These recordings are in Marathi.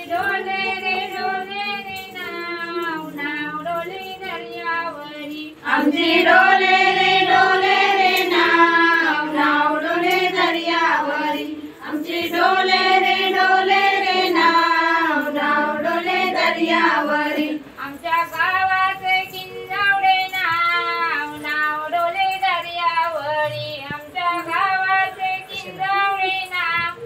डोले रे नाव नाव डोले दर्यावरी आमची डोले रे नाव नाव डोले दर्यावरी आमची डोले रे नाव नाव डोले दर्यावरी आमच्या गावाचे किंजावडे नाव नाव डोले दर्यावरी आमच्या गावाचे किंजावडे नाव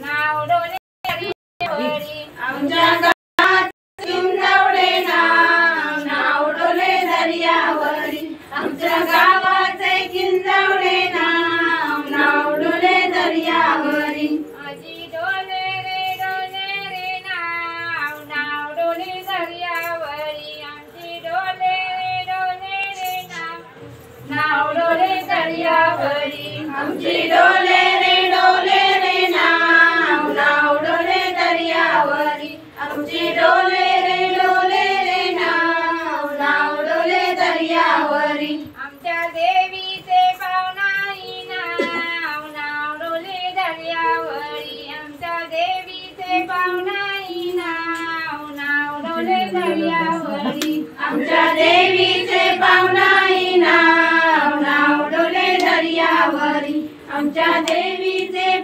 नाव डोले दर्यावरी आमच्या गावात किंजावडे नाव नाव डोले दर्यावरी आमच्या गावाचे किंजावडे नाव नाव डोले दर्यावरी आजी डोले रे नाव नाव डोले दर्यावरी आमची डोले रे नाव नाव डोले दर्यावरी आमची डोले रे नाव नाव डोले दर्यावरी आमची डोले रे नाव नाव डोले दर्यावरी आमच्या देवीचे पावनाई नाव नाव डोले दर्यावरी आमच्या देवीचे पावनाई नाव नाव डोले दर्यावरी आमच्या देवीचे पावनाई नाव नाव डोले दर्यावरी आमच्या देवीचे